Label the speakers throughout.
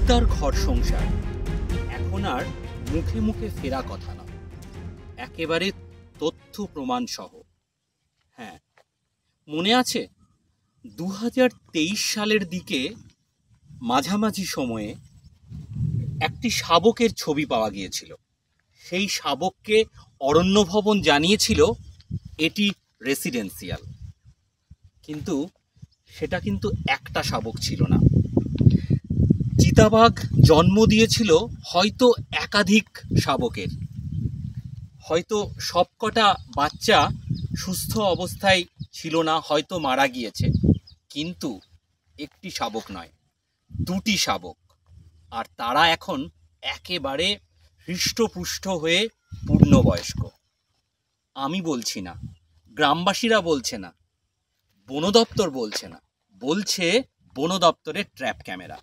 Speaker 1: চিতার ঘর সংসার এখন আর মুখে মুখে ফেরা কথা না, একেবারে তথ্য প্রমাণ সহ। হ্যাঁ, মনে আছে 2023 সালের দিকে মাঝামাঝি সময়ে একটি শাবকের ছবি পাওয়া গিয়েছিল। সেই শাবককে অরণ্য ভবন জানিয়েছিল এটি রেসিডেন্সিয়াল, কিন্তু সেটা কিন্তু একটা শাবক ছিল না। চিতাবাঘ জন্ম দিয়েছিল হয়তো একাধিক শাবকের, হয়তো সবকটা বাচ্চা সুস্থ অবস্থায় ছিল না, হয়তো মারা গিয়েছে, কিন্তু একটি শাবক নয়, দুটি শাবক। আর তারা এখন একেবারে হৃষ্টপুষ্ট হয়ে পূর্ণবয়স্ক। আমি বলছি না, গ্রামবাসীরা বলছে না, বন দপ্তর বলছে না, বলছে বন দপ্তরের ট্র্যাপ ক্যামেরা।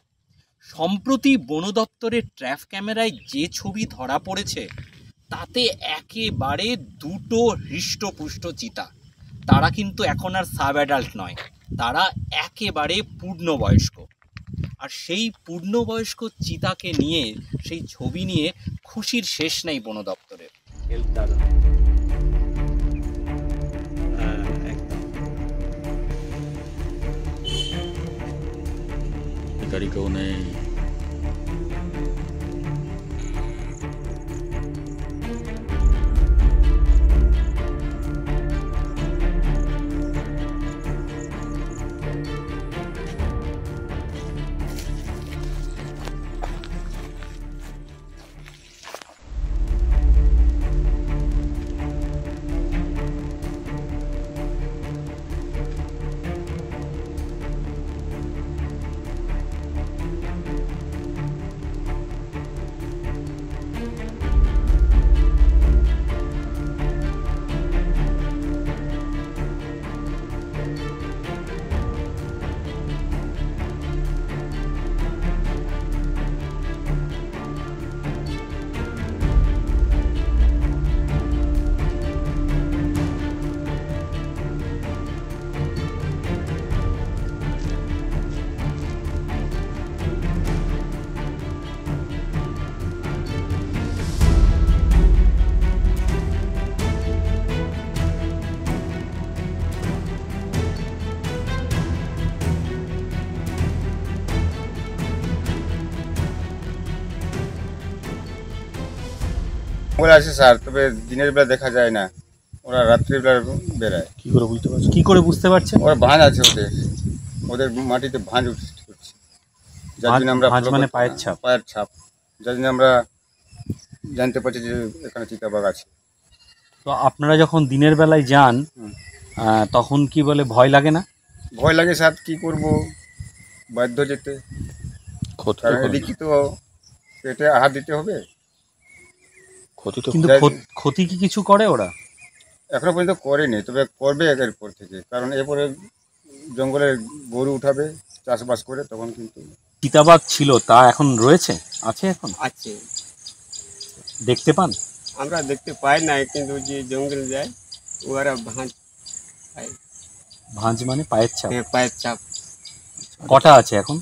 Speaker 1: সম্প্রতি বন দপ্তরের ট্র্যাপ ক্যামেরায় যে ছবি ধরা পড়েছে তাতে একেবারে দুটো হৃষ্টপুষ্ট চিতা। তারা কিন্তু এখন আর সাব অ্যাডাল্ট নয়, তারা একেবারে পূর্ণবয়স্ক। আর সেই পূর্ণবয়স্ক চিতাকে নিয়ে, সেই ছবি নিয়ে খুশির শেষ নেই বন দপ্তরের।
Speaker 2: কেউ নেই।
Speaker 3: ওরা আছে স্যার, তবে দিনের বেলা দেখা যায় না, ওরা রাত্রিবেলা বেড়ায়।
Speaker 2: কি করে বুঝতে পারছেন?
Speaker 1: কি করে বুঝতে পারছেন?
Speaker 3: ওরা ভাঁজ আছে, ওদের মাটিতে ভাঁজ উঠছে, যার জন্য আমরা
Speaker 1: মানে পায়ের ছাপ,
Speaker 3: যার জন্য আমরা জানতে পারছি যে এখানে চিতাবাঘ আছে।
Speaker 1: তো আপনারা যখন দিনের বেলায় যান তখন কি বলে, ভয় লাগে না?
Speaker 3: ভয় লাগে স্যার, কি করব, বাধ্য যেতে। এদিকে তো পেটে আহার দিতে হবে।
Speaker 1: কিন্তু ক্ষতি কি কিছু করে ওরা?
Speaker 3: এখনো পর্যন্ত করেনি, তবে করবে এরপর থেকে, কারণ এরপরে জঙ্গলে গরু উঠাবে চাষবাস করে, তখন কিন্তু।
Speaker 1: চিতাবাঘ ছিল, তা এখন রয়েছে? আছে? এখন
Speaker 4: আছে,
Speaker 1: দেখতে পান?
Speaker 4: আমরা দেখতে পাই না, কিন্তু যে জঙ্গল যায় ওরা
Speaker 1: ভাঁজ মানে পায়ের ছাপ?
Speaker 4: হ্যাঁ, পায়ের ছাপ।
Speaker 1: কটা আছে এখন?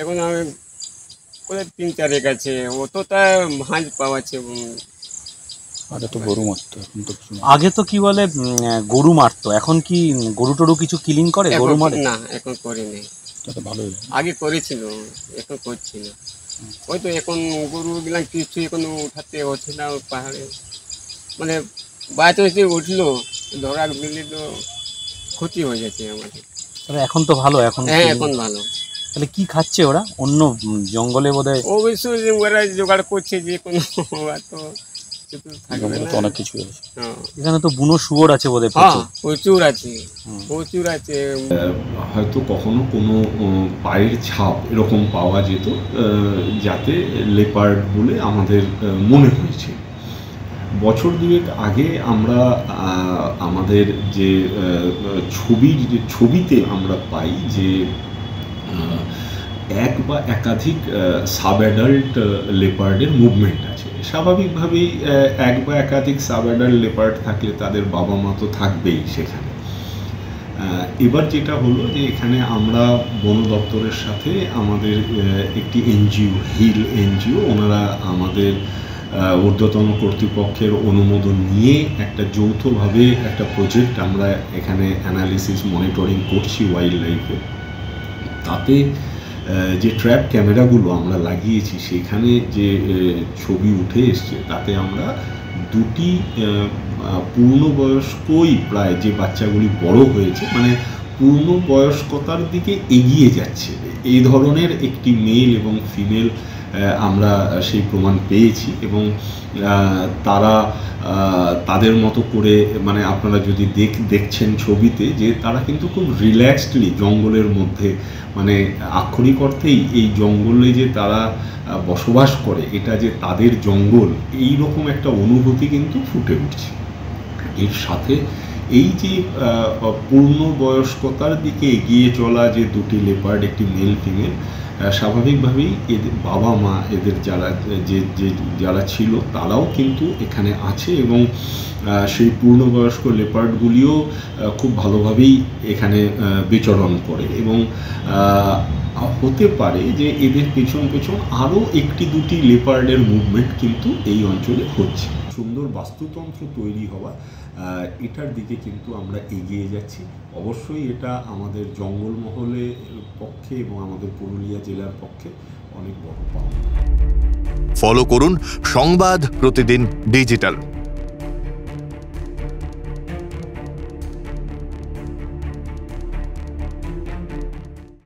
Speaker 4: এখন আমি ওদের 3-4 আছে, অতটা ভাঁজ পাওয়াছে।
Speaker 2: আগে তো গরু মারতো, এখন তো
Speaker 1: আগে তো কি বলে গরু মারতো, এখন কি গরু টরু কিছু কিলিং করে? গরু মারে
Speaker 4: না, এখন করে নেই।
Speaker 2: ভালোই,
Speaker 4: আগে করেছিল, এখন করছি না। ওই তো এখন গরু গুলা কিছু এখন উঠাতে হচ্ছে না পাহাড়ে, মানে বাইরে এসে উঠলো ধরা দিলে তো ক্ষতি হয়ে যাচ্ছে আমাদের।
Speaker 1: তাহলে এখন তো ভালো? এখন
Speaker 4: হ্যাঁ, এখন ভালো।
Speaker 1: তাহলে কি খাচ্ছে ওরা? অন্য জঙ্গলে বোধহয়
Speaker 4: অবশ্যই ওরা জোগাড় করছে, যে কোনো
Speaker 2: অনেক কিছু আছে।
Speaker 1: এখানে তো বুনো শুয়োর আছে বোধহয়?
Speaker 4: প্রচুর আছে, প্রচুর আছে।
Speaker 5: হয়তো কখনো কোনো পায়ের ছাপ এরকম পাওয়া যেত, যাতে লেপার্ড বলে আমাদের মনে হয়েছে। বছর দুয়েক আগে আমরা আমাদের যে ছবিতে আমরা পাই যে এক বা একাধিক সাব অ্যাডাল্ট লেপার্ডের মুভমেন্ট আছে। স্বাভাবিকভাবেই এক বা একাধিক সাব অ্যাডাল্ট লেপার্ড থাকলে তাদের বাবা মা তো থাকবেই সেখানে। এবার যেটা হলো যে এখানে আমরা বন দপ্তরের সাথে আমাদের একটি এনজিও, হিল এনজিও, ওনারা আমাদের ঊর্ধ্বতন কর্তৃপক্ষের অনুমোদন নিয়ে একটা যৌথভাবে একটা প্রজেক্ট আমরা এখানে অ্যানালিসিস মনিটরিং করছি ওয়াইল্ড লাইফে। তাতে যে ট্র্যাপ ক্যামেরাগুলো আমরা লাগিয়েছি সেখানে যে ছবি উঠে এসছে তাতে আমরা দুটি পূর্ণবয়স্কই প্রায়, যে বাচ্চাগুলি বড় হয়েছে মানে পূর্ণবয়স্কতার দিকে এগিয়ে যাচ্ছে, এই ধরনের একটি মেল এবং ফিমেল আমরা সেই প্রমাণ পেয়েছি। এবং তারা তাদের মতো করে, মানে আপনারা যদি দেখছেন ছবিতে, যে তারা কিন্তু খুব রিল্যাক্সডলি জঙ্গলের মধ্যে, মানে আক্ষরিক অর্থেই এই জঙ্গলে যে তারা বসবাস করে, এটা যে তাদের জঙ্গল, এই রকম একটা অনুভূতি কিন্তু ফুটে উঠছে। এর সাথে এই যে পূর্ণবয়স্কতার দিকে এগিয়ে চলা যে দুটি লেপার্ড, একটি মেল ফিমেল, স্বাভাবিকভাবেই এদের বাবা মা, এদের যারা ছিল তারাও কিন্তু এখানে আছে, এবং সেই পূর্ণবয়স্ক লেপার্ডগুলিও খুব ভালোভাবেই এখানে বিচরণ করে। এবং হতে পারে যে এদের পেছন আরও একটি দুটি লেপার্ডের মুভমেন্ট কিন্তু এই অঞ্চলে হচ্ছে। সুন্দর বাস্তুতন্ত্র তৈরি হওয়া, এটার দিকে কিন্তু আমরা এগিয়ে যাচ্ছি। অবশ্যই এটা আমাদের জঙ্গলমহলের পক্ষে এবং আমাদের পুরুলিয়া জেলার পক্ষে অনেক বড় পাওয়া।
Speaker 6: ফলো করুন সংবাদ প্রতিদিন ডিজিটাল।